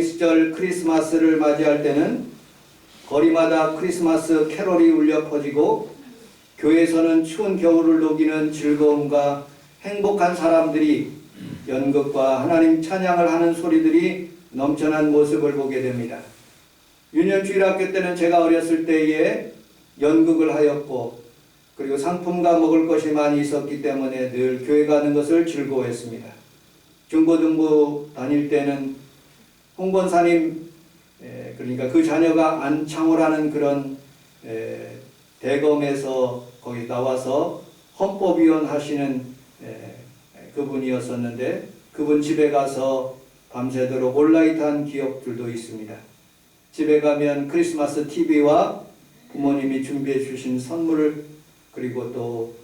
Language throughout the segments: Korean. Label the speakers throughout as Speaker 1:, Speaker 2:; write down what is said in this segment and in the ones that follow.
Speaker 1: 시절 크리스마스를 맞이할 때는 거리마다 크리스마스 캐롤이 울려 퍼지고 교회에서는 추운 겨울을 녹이는 즐거움과 행복한 사람들이 연극과 하나님 찬양을 하는 소리들이 넘쳐난 모습을 보게 됩니다. 유년주일학교 때는 제가 어렸을 때에 연극을 하였고 그리고 상품과 먹을 것이 많이 있었기 때문에 늘 교회 가는 것을 즐거워했습니다. 중고등부 다닐 때는 홍권사님, 그러니까 그 자녀가 안창호라는 그런 대검에서 거기 나와서 헌법위원 하시는 그분이었었는데 그분 집에 가서 밤새도록 올라이트한 기억들도 있습니다. 집에 가면 크리스마스 TV와 부모님이 준비해 주신 선물 그리고 또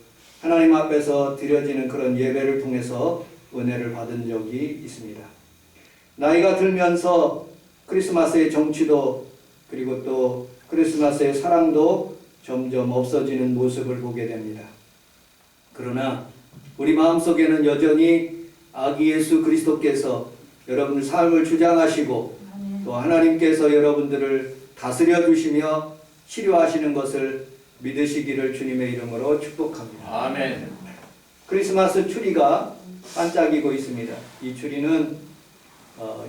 Speaker 1: 하나님 앞에서 드려지는 그런 예배를 통해서 은혜를 받은 적이 있습니다. 나이가 들면서 크리스마스의 정취도 그리고 또 크리스마스의 사랑도 점점 없어지는 모습을 보게 됩니다. 그러나 우리 마음속에는 여전히 아기 예수 그리스도께서 여러분들 삶을 주장하시고 또 하나님께서 여러분들을 다스려 주시며 치료하시는 것을 믿으시기를 주님의 이름으로 축복합니다.
Speaker 2: 아멘.
Speaker 1: 크리스마스 추리가 반짝이고 있습니다. 이 추리는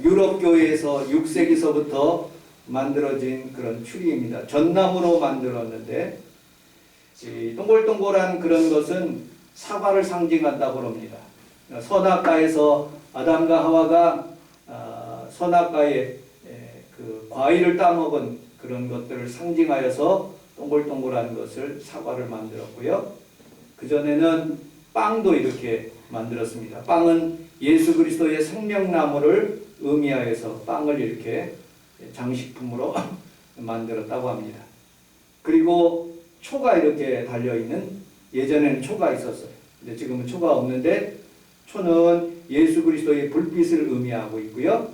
Speaker 1: 유럽 교회에서 6세기서부터 만들어진 그런 추리입니다. 전나무로 만들었는데 동글동글한 그런 것은 사과를 상징한다고 합니다. 선악과에서 아담과 하와가 선악과에 그 과일을 따먹은 그런 것들을 상징하여서 동글동글한 것을 사과를 만들었고요. 그전에는 빵도 이렇게 만들었습니다. 빵은 예수 그리스도의 생명나무를 의미하여서 빵을 이렇게 장식품으로 만들었다고 합니다. 그리고 초가 이렇게 달려있는, 예전에는 초가 있었어요. 근데 지금은 초가 없는데 초는 예수 그리스도의 불빛을 의미하고 있고요.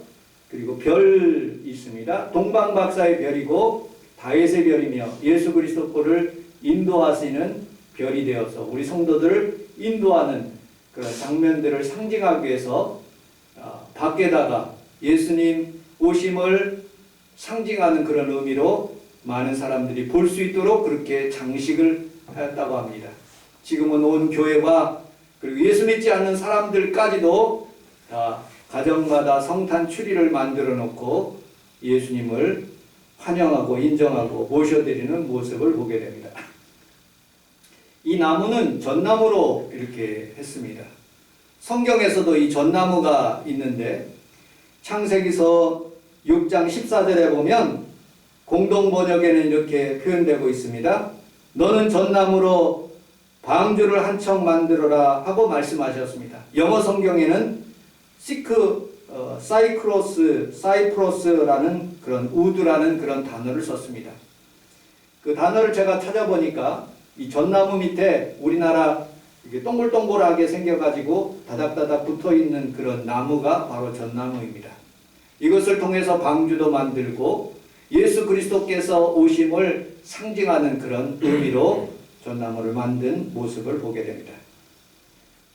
Speaker 1: 그리고 별 있습니다. 동방박사의 별이고 다윗의 별이며 예수 그리스도를 인도하시는 별이 되어서 우리 성도들을 인도하는 그런 장면들을 상징하기 위해서 밖에다가 예수님 오심을 상징하는 그런 의미로 많은 사람들이 볼 수 있도록 그렇게 장식을 하였다고 합니다. 지금은 온 교회와 그리고 예수 믿지 않는 사람들까지도 다 가정마다 성탄 추리를 만들어 놓고 예수님을 환영하고 인정하고 모셔드리는 모습을 보게 됩니다. 이 나무는 전나무로 이렇게 했습니다. 성경에서도 이 전나무가 있는데 창세기서 6장 14절에 보면 공동번역에는 이렇게 표현되고 있습니다. 너는 전나무로 방주를 한 척 만들어라 하고 말씀하셨습니다. 영어 성경에는 사이프러스라는 그런 우드라는 그런 단어를 썼습니다. 그 단어를 제가 찾아보니까 이 전나무 밑에 우리나라 이게 동글동글하게 생겨가지고 다닥다닥 붙어있는 그런 나무가 바로 전나무입니다. 이것을 통해서 방주도 만들고 예수 그리스도께서 오심을 상징하는 그런 의미로 전나무를 만든 모습을 보게 됩니다.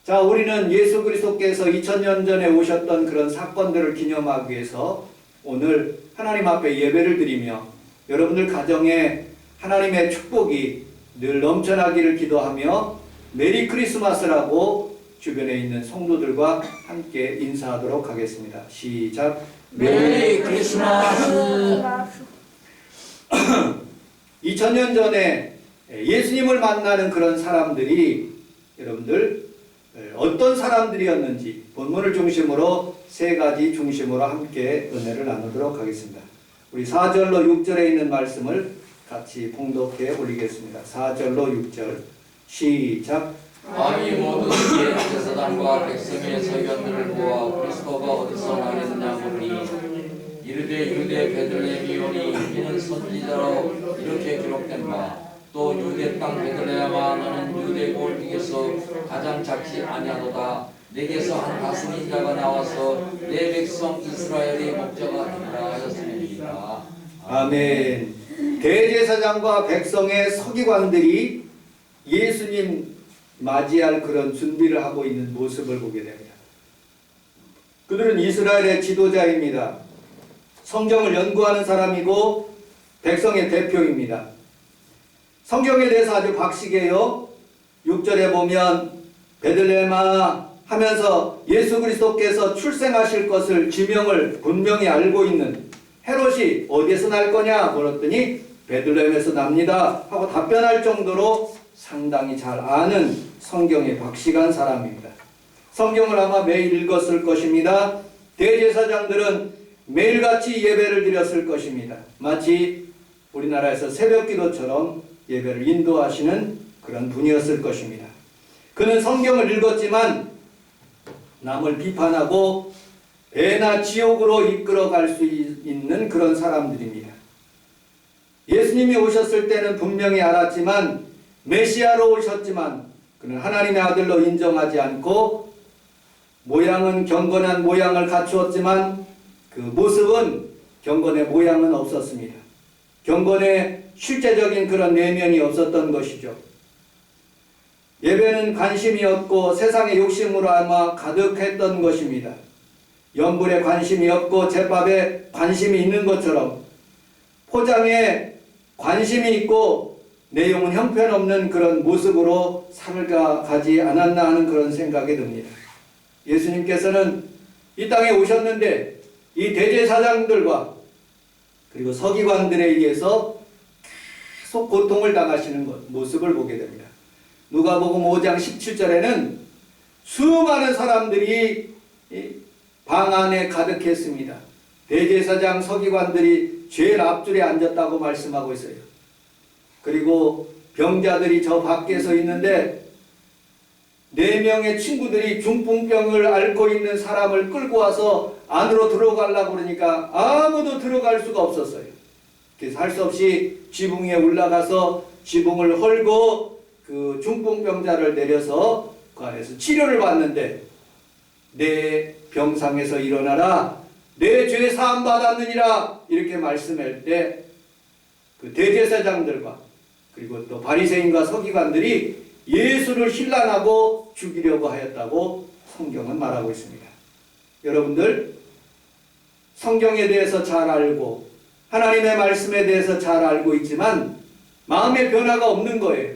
Speaker 1: 자, 우리는 예수 그리스도께서 2000년 전에 오셨던 그런 사건들을 기념하기 위해서 오늘 하나님 앞에 예배를 드리며 여러분들 가정에 하나님의 축복이 늘 넘쳐나기를 기도하며 메리 크리스마스라고 주변에 있는 성도들과 함께 인사하도록 하겠습니다. 시작.
Speaker 2: 메리 크리스마스.
Speaker 1: 2000년 전에 예수님을 만나는 그런 사람들이 여러분들 어떤 사람들이었는지 본문을 중심으로 세 가지 중심으로 함께 은혜를 나누도록 하겠습니다. 우리 4절로 6절에 있는 말씀을 같이 봉독해 올리겠습니다. 4절로 6절 시작.
Speaker 2: 왕이 모든 이에 제사장과 백성의 서견들을 모아 그리스도가 어디서 나겠느냐 묻니 이르되 유대 베들레헴이오니 이는 선지자로 이렇게 기록된 바 또 유대 땅 베들레헴아 너는 유대 골dig에서 가장 작지 아니하도다 내게서 한 다스린 자가 나와서 내 백성 이스라엘의 목자가 되리라 하였음이니이다.
Speaker 1: 아멘. 대제사장과 백성의 서기관들이 예수님 맞이할 그런 준비를 하고 있는 모습을 보게 됩니다. 그들은 이스라엘의 지도자입니다. 성경을 연구하는 사람이고 백성의 대표입니다. 성경에 대해서 아주 박식해요. 6절에 보면 베들레헴아 하면서 예수 그리스도께서 출생하실 것을 지명을 분명히 알고 있는 헤롯이 어디에서 날 거냐 물었더니 베들레헴에서 납니다 하고 답변할 정도로 상당히 잘 아는 성경에 박식한 사람입니다. 성경을 아마 매일 읽었을 것입니다. 대제사장들은 매일같이 예배를 드렸을 것입니다. 마치 우리나라에서 새벽기도처럼 예배를 인도하시는 그런 분이었을 것입니다. 그는 성경을 읽었지만 남을 비판하고 배나 지옥으로 이끌어갈 수 있는 그런 사람들입니다. 예수님이 오셨을 때는 분명히 알았지만 메시아로 오셨지만 그는 하나님의 아들로 인정하지 않고 모양은 경건한 모양을 갖추었지만 그 모습은 경건의 모양은 없었습니다. 경건의 실제적인 그런 내면이 없었던 것이죠. 예배는 관심이었고 세상의 욕심으로 아마 가득했던 것입니다. 연불에 관심이 없고 제밥에 관심이 있는 것처럼 포장에 관심이 있고 내용은 형편없는 그런 모습으로 살아가지 않았나 하는 그런 생각이 듭니다. 예수님께서는 이 땅에 오셨는데 이 대제사장들과 그리고 서기관들에 의해서 계속 고통을 당하시는 모습을 보게 됩니다. 누가복음 5장 17절에는 수많은 사람들이 방 안에 가득했습니다. 대제사장 서기관들이 제일 앞줄에 앉았다고 말씀하고 있어요. 그리고 병자들이 저 밖에 서 있는데 4명의 친구들이 중풍병을 앓고 있는 사람을 끌고 와서 안으로 들어가려고 그러니까 아무도 들어갈 수가 없었어요. 그래서 할 수 없이 지붕 위에 올라가서 지붕을 헐고 그 중풍병자를 내려서 그 안에서 치료를 받는데 내 병상에서 일어나라 내 죄 사함 받았느니라 이렇게 말씀할 때 그 대제사장들과 그리고 또 바리새인과 서기관들이 예수를 힐난하고 죽이려고 하였다고 성경은 말하고 있습니다. 여러분들 성경에 대해서 잘 알고 하나님의 말씀에 대해서 잘 알고 있지만 마음의 변화가 없는 거예요.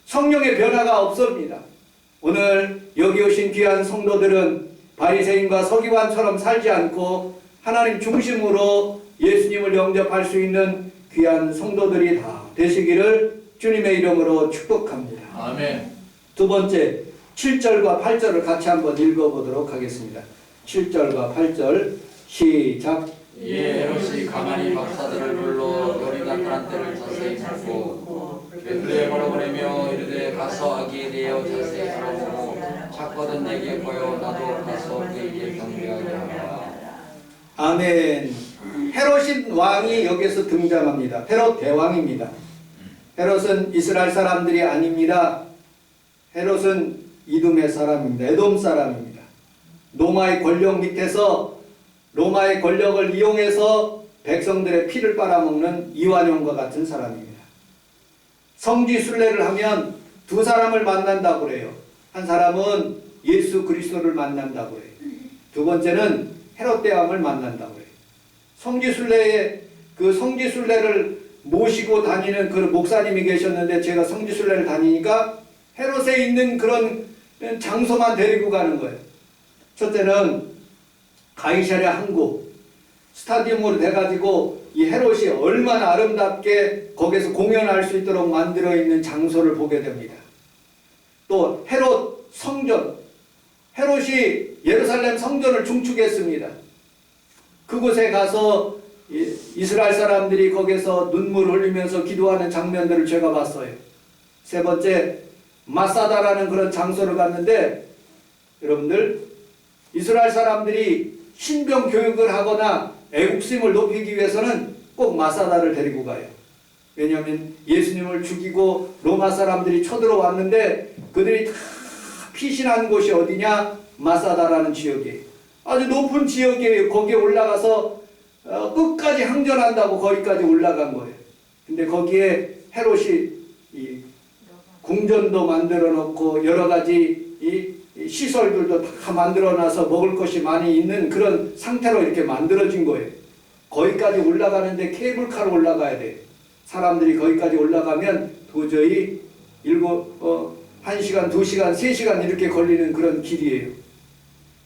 Speaker 1: 성령의 변화가 없습니다. 오늘 여기 오신 귀한 성도들은 바리새인과 서기관처럼 살지 않고 하나님 중심으로 예수님을 영접할 수 있는 귀한 성도들이 다 되시기를 주님의 이름으로 축복합니다.
Speaker 2: 아멘.
Speaker 1: 두 번째 7절과 8절을 같이 한번 읽어보도록 하겠습니다. 7절과 8절 시작.
Speaker 2: 이에 헤롯이 가만히 박사들을 불러 별이 나타난 때를 자세히 묻고 베들레헴으로 보내며 이르되 가서 아기에 대하여 자세히 알아보고 찾거든 내게 보여 나도 가서 그에게 경배하게 하라.
Speaker 1: 아멘. 헤롯인 왕이 여기서 등장합니다. 헤롯 대왕입니다. 헤롯은 이스라엘 사람들이 아닙니다. 헤롯은 이둠의 사람입니다. 에돔 사람입니다. 로마의 권력 밑에서 로마의 권력을 이용해서 백성들의 피를 빨아먹는 이완용과 같은 사람입니다. 성지순례를 하면 두 사람을 만난다고 그래요. 한 사람은 예수 그리스도를 만난다고 해요. 두 번째는 헤롯 대왕을 만난다고 해요. 성지순례에 그 성지순례를 모시고 다니는 그 목사님이 계셨는데 제가 성지순례를 다니니까 헤롯에 있는 그런 장소만 데리고 가는 거예요. 첫째는 가이사랴 항구 스타디움으로 돼가지고 이 헤롯이 얼마나 아름답게 거기서 공연할 수 있도록 만들어 있는 장소를 보게 됩니다. 또 헤롯 성전, 헤롯이 예루살렘 성전을 중축했습니다. 그곳에 가서 이스라엘 사람들이 거기서 눈물 흘리면서 기도하는 장면들을 제가 봤어요. 세 번째, 마사다라는 그런 장소를 갔는데 여러분들 이스라엘 사람들이 신병 교육을 하거나 애국심을 높이기 위해서는 꼭 마사다를 데리고 가요. 왜냐하면 예수님을 죽이고 로마 사람들이 쳐들어왔는데 그들이 다 피신한 곳이 어디냐? 마사다라는 지역이에요. 아주 높은 지역이에요. 거기에 올라가서 끝까지 항전한다고 거기까지 올라간 거예요. 근데 거기에 헤롯이 이 궁전도 만들어 놓고 여러 가지 이 시설들도 다 만들어 놔서 먹을 것이 많이 있는 그런 상태로 이렇게 만들어진 거예요. 거기까지 올라가는데 케이블카로 올라가야 돼. 사람들이 거기까지 올라가면 도저히 1시간, 2시간, 3시간 이렇게 걸리는 그런 길이에요.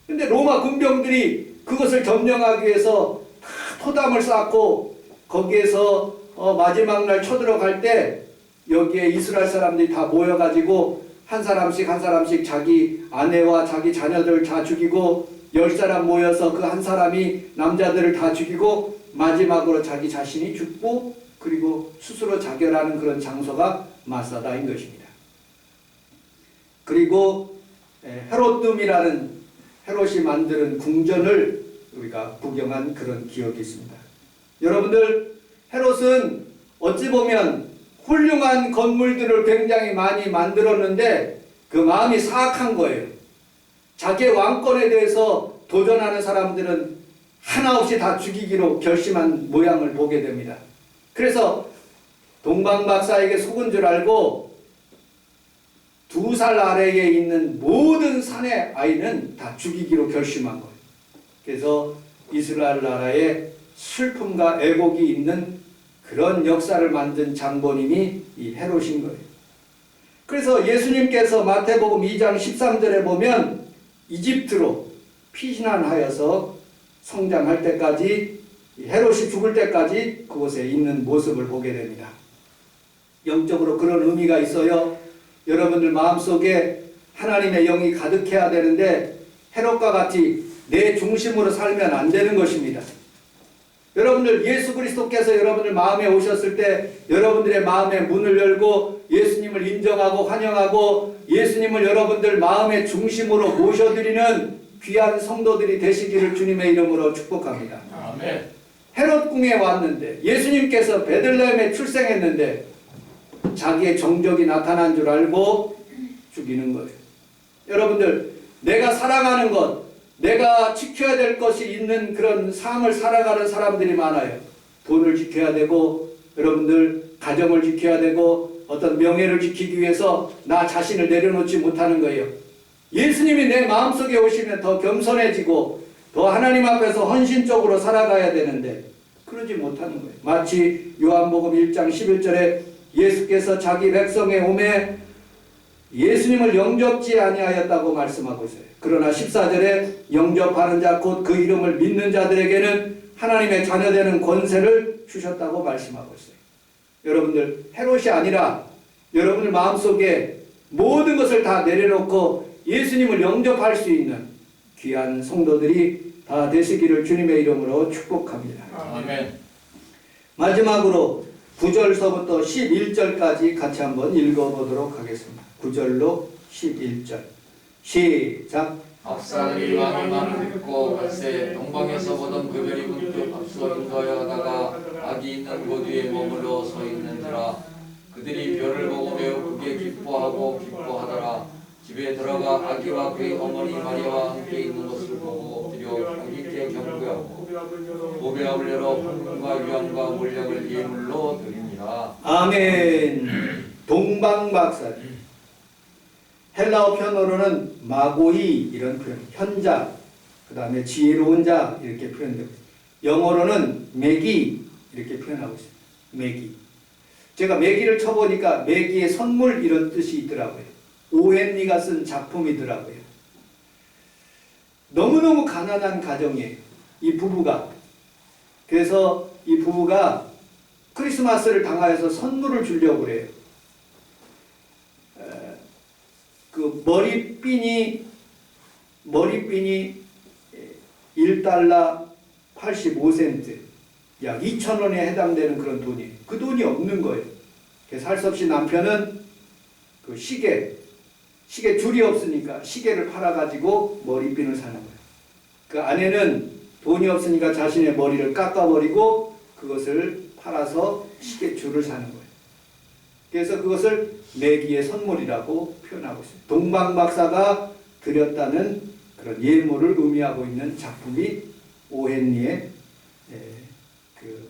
Speaker 1: 근데 로마 군병들이 그것을 점령하기 위해서 다 토담을 쌓고 거기에서 마지막 날 쳐들어갈 때 여기에 이스라엘 사람들이 다 모여가지고 한 사람씩 자기 아내와 자기 자녀들 다 죽이고 10사람 모여서 그 한 사람이 남자들을 다 죽이고 마지막으로 자기 자신이 죽고 그리고 스스로 자결하는 그런 장소가 마사다인 것입니다. 그리고 헤롯둠이라는 헤롯이 만드는 궁전을 우리가 구경한 그런 기억이 있습니다. 여러분들, 헤롯은 어찌 보면 훌륭한 건물들을 굉장히 많이 만들었는데 그 마음이 사악한 거예요. 자기의 왕권에 대해서 도전하는 사람들은 하나 없이 다 죽이기로 결심한 모양을 보게 됩니다. 그래서 동방박사에게 속은 줄 알고 2살 아래에 있는 모든 산의 아이는 다 죽이기로 결심한 거예요. 그래서 이스라엘 나라에 슬픔과 애곡이 있는 그런 역사를 만든 장본인이 이 헤롯인 거예요. 그래서 예수님께서 마태복음 2장 13절에 보면 이집트로 피신하여서 성장할 때까지 헤롯이 죽을 때까지 그곳에 있는 모습을 보게 됩니다. 영적으로 그런 의미가 있어요. 여러분들 마음속에 하나님의 영이 가득해야 되는데 헤롯과 같이 내 중심으로 살면 안 되는 것입니다. 여러분들 예수 그리스도께서 여러분들 마음에 오셨을 때 여러분들의 마음의 문을 열고 예수님을 인정하고 환영하고 예수님을 여러분들 마음의 중심으로 모셔드리는 귀한 성도들이 되시기를 주님의 이름으로 축복합니다.
Speaker 2: 아멘.
Speaker 1: 헤롯 궁에 왔는데 예수님께서 베들레헴에 출생했는데 자기의 정적이 나타난 줄 알고 죽이는 거예요. 여러분들, 내가 사랑하는 것, 내가 지켜야 될 것이 있는 그런 삶을 살아가는 사람들이 많아요. 돈을 지켜야 되고, 여러분들 가정을 지켜야 되고, 어떤 명예를 지키기 위해서 나 자신을 내려놓지 못하는 거예요. 예수님이 내 마음속에 오시면 더 겸손해지고 더 하나님 앞에서 헌신적으로 살아가야 되는데 그러지 못하는 거예요. 마치 요한복음 1장 11절에 예수께서 자기 백성의 오매 예수님을 영접지 아니하였다고 말씀하고 있어요. 그러나 14절에 영접하는 자 곧 그 이름을 믿는 자들에게는 하나님의 자녀되는 권세를 주셨다고 말씀하고 있어요. 여러분들, 헤롯이 아니라 여러분들 마음속에 모든 것을 다 내려놓고 예수님을 영접할 수 있는 귀한 성도들이 다 되시기를 주님의 이름으로 축복합니다.
Speaker 2: 아멘.
Speaker 1: 마지막으로 9절서부터 11절까지 같이 한번 읽어보도록 하겠습니다. 9절로 11절 시작.
Speaker 2: 박사들이 왕의 말을 듣고 갈새 동방에서 보던 그 별이 문득 앞서 인도하여 가다가 악이 있는 곳 위에 머물러 서 있는지라. 그들이 별을 보고 매우 크게 기뻐하고 기뻐하더라. 집에 들어가 아기와 그의 어머니 마리아와 함께 있는 것을 보고 엎드려 하나님께 경배하고 보배압을 열어 황금과 유황과 몰약을 예물로 드립니다.
Speaker 1: 아멘. 동방박사. 헬라어 편어로는 마고이 이런 표현, 현자, 그 다음에 지혜로운 자 이렇게 표현되고 영어로는 매기 이렇게 표현하고 있습니다. 매기. 제가 매기를 쳐보니까 매기의 선물 이런 뜻이 있더라고요. 오헨리가 쓴 작품이더라고요. 너무너무 가난한 가정이에요. 이 부부가. 그래서 이 부부가 크리스마스를 당하여서 선물을 주려고 그래요. 그 머리핀이 $1 85센트, 약 2,000원에 해당되는 그런 돈이에요. 그 돈이 없는 거예요. 그래서 할 수 없이 남편은 그 시계 줄이 없으니까 시계를 팔아가지고 머리핀을 사는 거예요. 그 아내는 돈이 없으니까 자신의 머리를 깎아버리고 그것을 팔아서 시계 줄을 사는 거예요. 그래서 그것을 매기의 선물이라고 표현하고 있습니다. 동방박사가 드렸다는 그런 예물을 의미하고 있는 작품이 오헨리의 그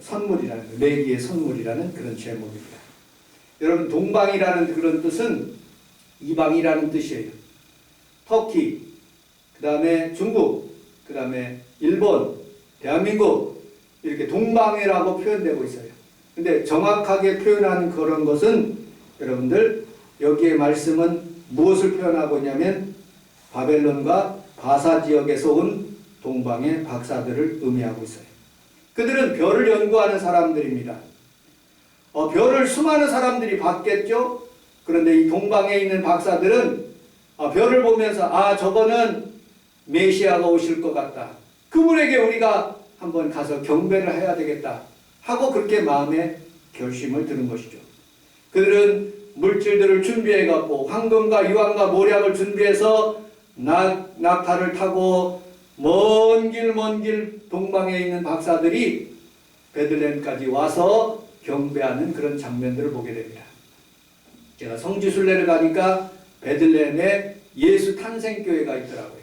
Speaker 1: 선물이라는, 매기의 선물이라는 그런 제목입니다. 여러분, 동방이라는 그런 뜻은 이방이라는 뜻이에요. 터키, 그 다음에 중국, 그 다음에 일본, 대한민국, 이렇게 동방이라고 표현되고 있어요. 근데 정확하게 표현한 그런 것은 여러분들 여기에 말씀은 무엇을 표현하고 있냐면 바벨론과 바사 지역에서 온 동방의 박사들을 의미하고 있어요. 그들은 별을 연구하는 사람들입니다. 별을 수많은 사람들이 봤겠죠. 그런데 이 동방에 있는 박사들은 별을 보면서 저거는 메시아가 오실 것 같다. 그분에게 우리가 한번 가서 경배를 해야 되겠다 하고 그렇게 마음에 결심을 드는 것이죠. 그들은 물질들을 준비해 갖고 황금과 유황과 모략을 준비해서 낙타를 타고 먼 길 동방에 있는 박사들이 베들레헴까지 와서 경배하는 그런 장면들을 보게 됩니다. 제가 성지순례를 가니까 베들레헴에 예수 탄생교회가 있더라고요.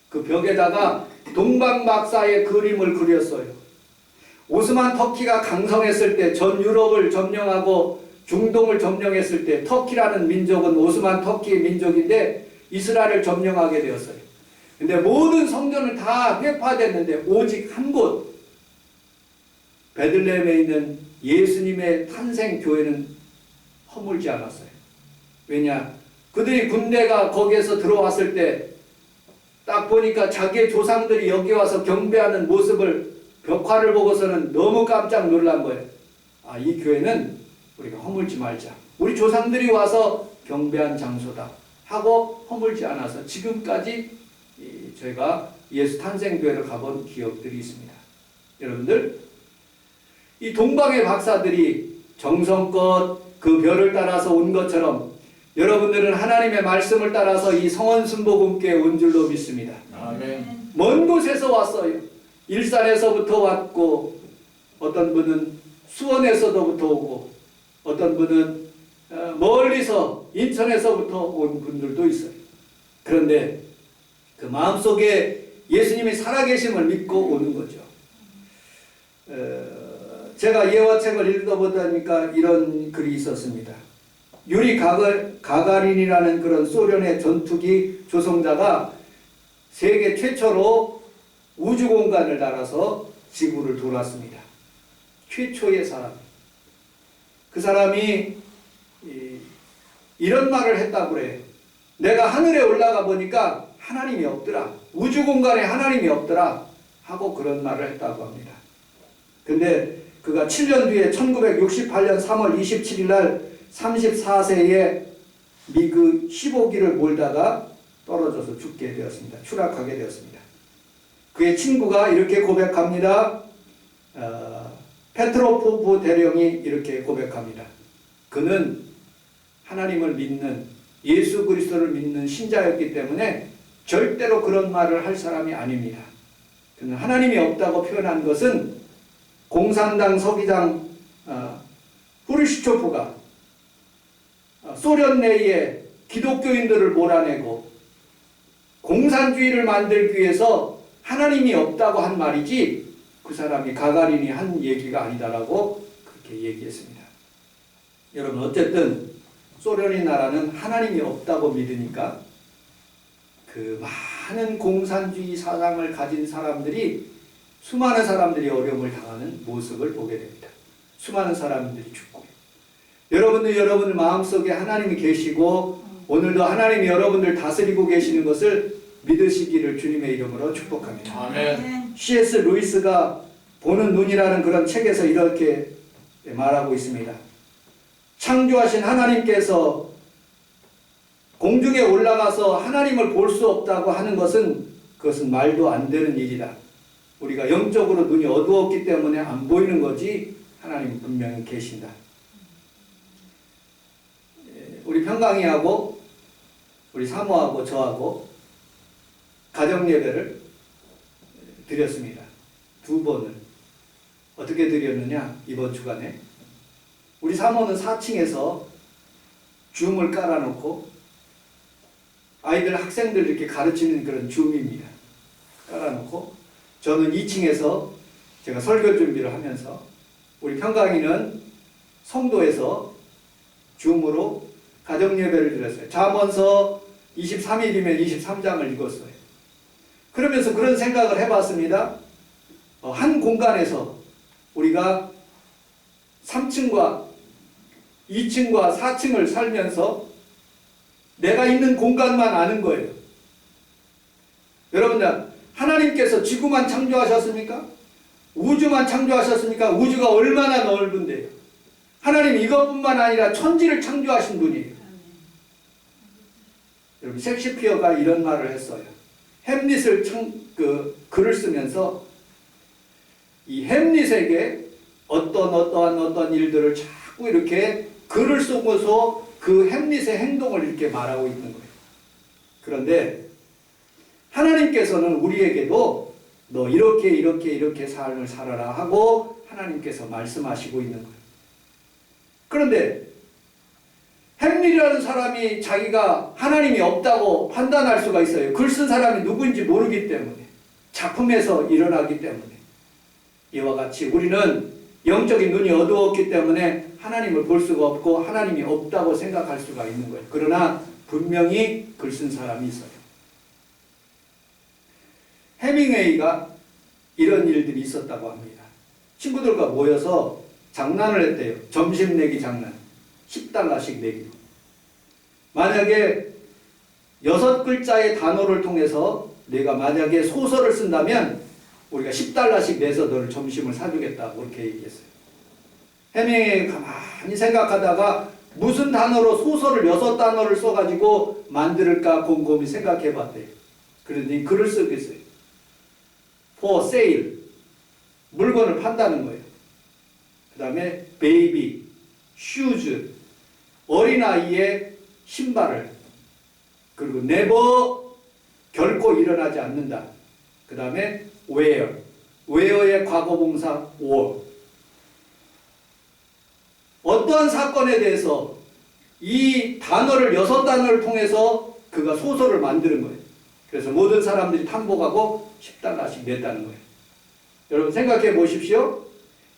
Speaker 1: 그 벽에다가 동방 박사의 그림을 그렸어요. 오스만 터키가 강성했을 때 전 유럽을 점령하고 중동을 점령했을 때 터키라는 민족은 오스만 터키의 민족인데 이스라엘을 점령하게 되었어요. 근데 모든 성전은 다 회파됐는데 오직 한 곳 베들레헴에 있는 예수님의 탄생교회는 허물지 않았어요. 왜냐? 그들이 군대가 거기에서 들어왔을 때 딱 보니까 자기의 조상들이 여기 와서 경배하는 모습을 벽화를 보고서는 너무 깜짝 놀란 거예요. 이 교회는 우리가 허물지 말자. 우리 조상들이 와서 경배한 장소다 하고 허물지 않아서 지금까지 저희가 예수 탄생교회를 가본 기억들이 있습니다. 여러분들, 이 동방의 박사들이 정성껏 그 별을 따라서 온 것처럼 여러분들은 하나님의 말씀을 따라서 이 성원순복음교회에 온 줄로 믿습니다.
Speaker 2: 아멘.
Speaker 1: 먼 곳에서 왔어요. 일산에서부터 왔고 어떤 분은 수원에서부터 오고 어떤 분은 멀리서 인천에서부터 온 분들도 있어요. 그런데 그 마음속에 예수님이 살아계심을 믿고 오는 거죠. 제가 예화책을 읽어보다니까 이런 글이 있었습니다. 유리 가가린이라는 그런 소련의 전투기 조종자가 세계 최초로 우주공간을 날아서 지구를 돌았습니다. 최초의 사람. 그 사람이 이런 말을 했다고 그래요. 내가 하늘에 올라가 보니까 하나님이 없더라. 우주공간에 하나님이 없더라. 하고 그런 말을 했다고 합니다. 근데 그가 7년 뒤에 1968년 3월 27일 날 34세에 미그 15기를 몰다가 떨어져서 죽게 되었습니다. 추락하게 되었습니다. 그의 친구가 이렇게 고백합니다. 페트로포프 대령이 이렇게 고백합니다. 그는 하나님을 믿는 예수 그리스도를 믿는 신자였기 때문에 절대로 그런 말을 할 사람이 아닙니다. 그는 하나님이 없다고 표현한 것은 공산당 서기장 후르시초프가 소련 내에 기독교인들을 몰아내고 공산주의를 만들기 위해서 하나님이 없다고 한 말이지 그 사람이 가가린이 한 얘기가 아니다라고 그렇게 얘기했습니다. 여러분 어쨌든 소련의 나라는 하나님이 없다고 믿으니까 그 많은 공산주의 사상을 가진 사람들이 수많은 사람들이 어려움을 당하는 모습을 보게 됩니다. 수많은 사람들이 죽고 여러분들 마음속에 하나님이 계시고 오늘도 하나님이 여러분들 다스리고 계시는 것을 믿으시기를 주님의 이름으로 축복합니다.
Speaker 2: 아멘.
Speaker 1: C.S. 루이스가 보는 눈이라는 그런 책에서 이렇게 말하고 있습니다. 창조하신 하나님께서 공중에 올라가서 하나님을 볼 수 없다고 하는 것은 그것은 말도 안 되는 일이다. 우리가 영적으로 눈이 어두웠기 때문에 안 보이는 거지 하나님 분명히 계신다. 우리 평강이하고 우리 사모하고 저하고 가정예배를 드렸습니다. 2번을. 어떻게 드렸느냐? 이번 주간에 우리 사모는 4층에서 줌을 깔아놓고 아이들 학생들 이렇게 가르치는 그런 줌입니다. 깔아놓고 저는 2층에서 제가 설교 준비를 하면서 우리 평강이는 성도에서 줌으로 가정예배를 드렸어요. 잠언서 23일이면 23장을 읽었어요. 그러면서 그런 생각을 해봤습니다. 한 공간에서 우리가 3층과 2층과 4층을 살면서 내가 있는 공간만 아는 거예요. 여러분들, 하나님께서 지구만 창조하셨습니까? 우주만 창조하셨습니까? 우주가 얼마나 넓은데요. 하나님 이것뿐만 아니라 천지를 창조하신 분이에요. 여러분, 셰익스피어가 이런 말을 했어요. 햄릿을 글을 쓰면서 이 햄릿에게 어떠한 일들을 자꾸 이렇게 글을 쓰고서 그 햄릿의 행동을 이렇게 말하고 있는 거예요. 그런데 하나님께서는 우리에게도 너 이렇게 삶을 살아라 하고 하나님께서 말씀하시고 있는 거예요. 그런데 햄릿이라는 사람이 자기가 하나님이 없다고 판단할 수가 있어요. 글 쓴 사람이 누구인지 모르기 때문에, 작품에서 일어나기 때문에. 이와 같이 우리는 영적인 눈이 어두웠기 때문에 하나님을 볼 수가 없고 하나님이 없다고 생각할 수가 있는 거예요. 그러나 분명히 글 쓴 사람이 있어요. 해밍웨이가 이런 일들이 있었다고 합니다. 친구들과 모여서 장난을 했대요. 점심 내기 장난. $10씩 내기로. 만약에 6글자의 단어를 통해서 내가 만약에 소설을 쓴다면 우리가 $10씩 내서 너를 점심을 사주겠다고 그렇게 얘기했어요. 해밍웨이 가만히 생각하다가 무슨 단어로 소설을 6단어를 써가지고 만들까 곰곰이 생각해 봤대요. 그러더니 글을 쓰겠어요. For sale. 물건을 판다는 거예요. 그 다음에 baby, shoes, 어린아이의 신발을, 그리고 never, 결코 일어나지 않는다. 그 다음에 where의 과거분사 or. 어떠한 사건에 대해서 이 단어를 6단어를 통해서 그가 소설을 만드는 거예요. 그래서 모든 사람들이 탐복하고 $10씩 냈다는 거예요. 여러분 생각해 보십시오.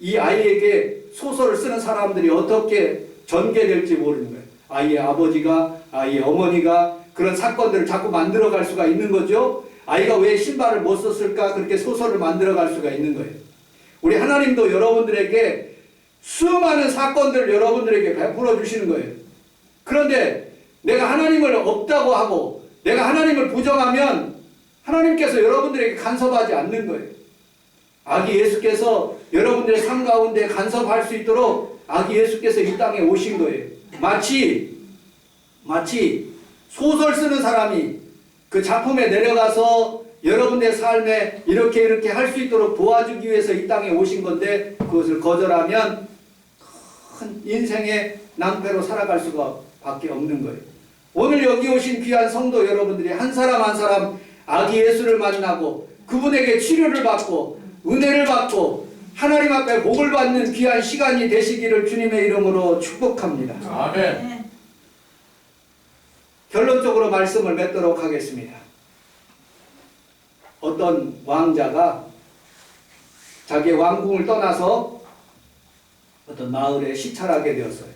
Speaker 1: 이 아이에게 소설을 쓰는 사람들이 어떻게 전개될지 모르는 거예요. 아이의 아버지가, 아이의 어머니가 그런 사건들을 자꾸 만들어갈 수가 있는 거죠. 아이가 왜 신발을 못 썼을까 그렇게 소설을 만들어갈 수가 있는 거예요. 우리 하나님도 여러분들에게 수많은 사건들을 여러분들에게 베풀어 주시는 거예요. 그런데 내가 하나님을 없다고 하고 내가 하나님을 부정하면 하나님께서 여러분들에게 간섭하지 않는 거예요. 아기 예수께서 여러분들의 삶 가운데 간섭할 수 있도록 아기 예수께서 이 땅에 오신 거예요. 마치 소설 쓰는 사람이 그 작품에 내려가서 여러분의 삶에 이렇게 할 수 있도록 도와주기 위해서 이 땅에 오신 건데 그것을 거절하면 큰 인생의 낭패로 살아갈 수가 밖에 없는 거예요. 오늘 여기 오신 귀한 성도 여러분들이 한 사람 한 사람 아기 예수를 만나고 그분에게 치료를 받고 은혜를 받고 하나님 앞에 복을 받는 귀한 시간이 되시기를 주님의 이름으로 축복합니다.
Speaker 2: 아멘.
Speaker 1: 결론적으로 말씀을 맺도록 하겠습니다. 어떤 왕자가 자기의 왕궁을 떠나서 어떤 마을에 시찰하게 되었어요.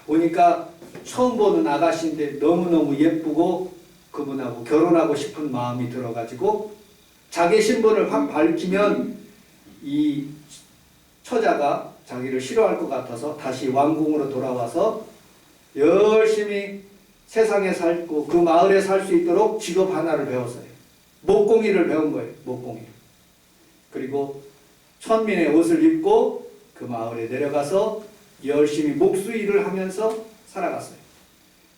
Speaker 1: 보니까 처음 보는 아가씨인데 너무너무 예쁘고 그분하고 결혼하고 싶은 마음이 들어가지고 자기 신분을 확 밝히면 이 처자가 자기를 싫어할 것 같아서 다시 왕궁으로 돌아와서 열심히 세상에 살고 그 마을에 살 수 있도록 직업 하나를 배웠어요. 목공일을 배운 거예요. 목공일. 그리고 천민의 옷을 입고 그 마을에 내려가서 열심히 목수일을 하면서 살아갔어요.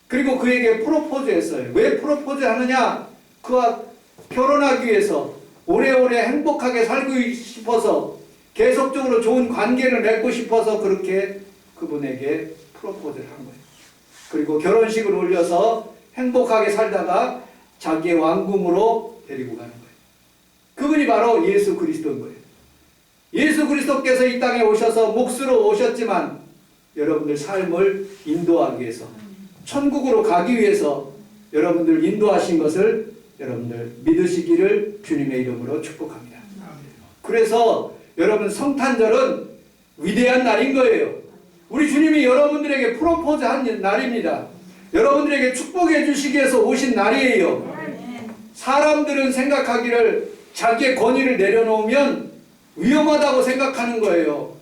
Speaker 1: 그리고 그에게 프로포즈했어요. 왜 프로포즈 하느냐? 그와 결혼하기 위해서 오래오래 행복하게 살고 싶어서 계속적으로 좋은 관계를 맺고 싶어서 그렇게 그분에게 프로포즈를 한 거예요. 그리고 결혼식을 올려서 행복하게 살다가 자기의 왕궁으로 데리고 가는 거예요. 그분이 바로 예수 그리스도인 거예요. 예수 그리스도께서 이 땅에 오셔서 목수로 오셨지만 여러분들 삶을 인도하기 위해서 천국으로 가기 위해서 여러분들 인도하신 것을 여러분들 믿으시기를 주님의 이름으로 축복합니다. 그래서 여러분 성탄절은 위대한 날인 거예요. 우리 주님이 여러분들에게 프로포즈 한 날입니다. 여러분들에게 축복해 주시기 위해서 오신 날이에요. 사람들은 생각하기를 자기의 권위를 내려놓으면 위험하다고 생각하는 거예요.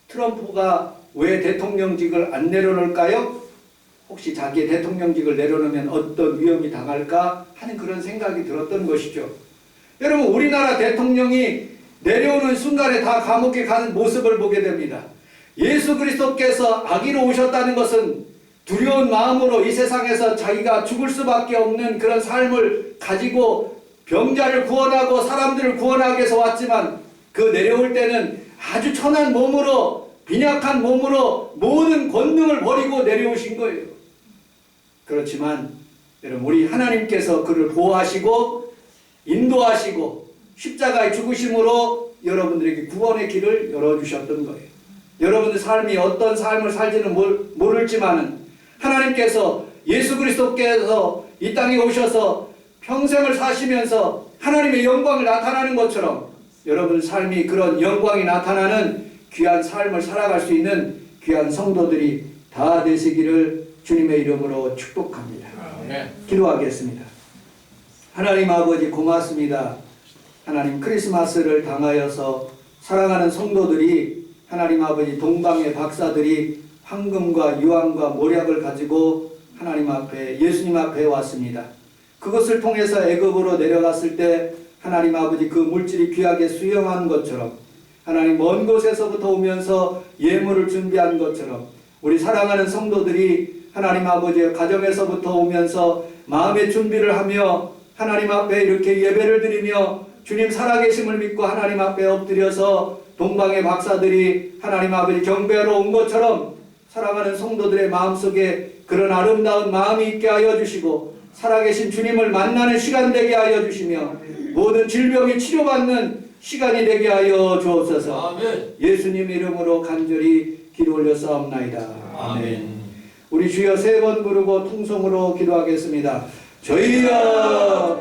Speaker 1: 트럼프가 왜 대통령직을 안 내려놓을까요? 혹시 자기의 대통령직을 내려놓으면 어떤 위험이 당할까 하는 그런 생각이 들었던 것이죠. 여러분, 우리나라 대통령이 내려오는 순간에 다 감옥에 가는 모습을 보게 됩니다. 예수 그리스도께서 아기로 오셨다는 것은 두려운 마음으로 이 세상에서 자기가 죽을 수밖에 없는 그런 삶을 가지고 병자를 구원하고 사람들을 구원하기 위해서 왔지만, 그 내려올 때는 아주 천한 몸으로, 빈약한 몸으로 모든 권능을 버리고 내려오신 거예요. 그렇지만 여러분, 우리 하나님께서 그를 보호하시고 인도하시고 십자가의 죽으심으로 여러분들에게 구원의 길을 열어주셨던 거예요. 여러분들 삶이 어떤 삶을 살지는 모를지만은 하나님께서, 예수 그리스도께서 이 땅에 오셔서 평생을 사시면서 하나님의 영광을 나타나는 것처럼 여러분 삶이 그런 영광이 나타나는 귀한 삶을 살아갈 수 있는 귀한 성도들이 다 되시기를 주님의 이름으로 축복합니다. 기도하겠습니다. 하나님 아버지, 고맙습니다. 하나님, 크리스마스를 당하여서 사랑하는 성도들이, 하나님 아버지, 동방의 박사들이 황금과 유황과 모략을 가지고 하나님 앞에, 예수님 앞에 왔습니다. 그것을 통해서 애굽으로 내려갔을 때 하나님 아버지, 그 물질이 귀하게 수용한 것처럼, 하나님 먼 곳에서부터 오면서 예물을 준비한 것처럼 우리 사랑하는 성도들이 하나님 아버지의 가정에서부터 오면서 마음의 준비를 하며 하나님 앞에 이렇게 예배를 드리며 주님 살아계심을 믿고 하나님 앞에 엎드려서 동방의 박사들이 하나님 아버지 경배하러 온 것처럼 사랑하는 성도들의 마음속에 그런 아름다운 마음이 있게 하여 주시고 살아계신 주님을 만나는 시간 되게 하여 주시며 모든 질병이 치료받는 시간이 되게 하여 주옵소서. 아멘. 예수님 이름으로 간절히 기도 올려 싸움나이다. 아멘. 우리 주여 3번 부르고 통성으로 기도하겠습니다. 저희여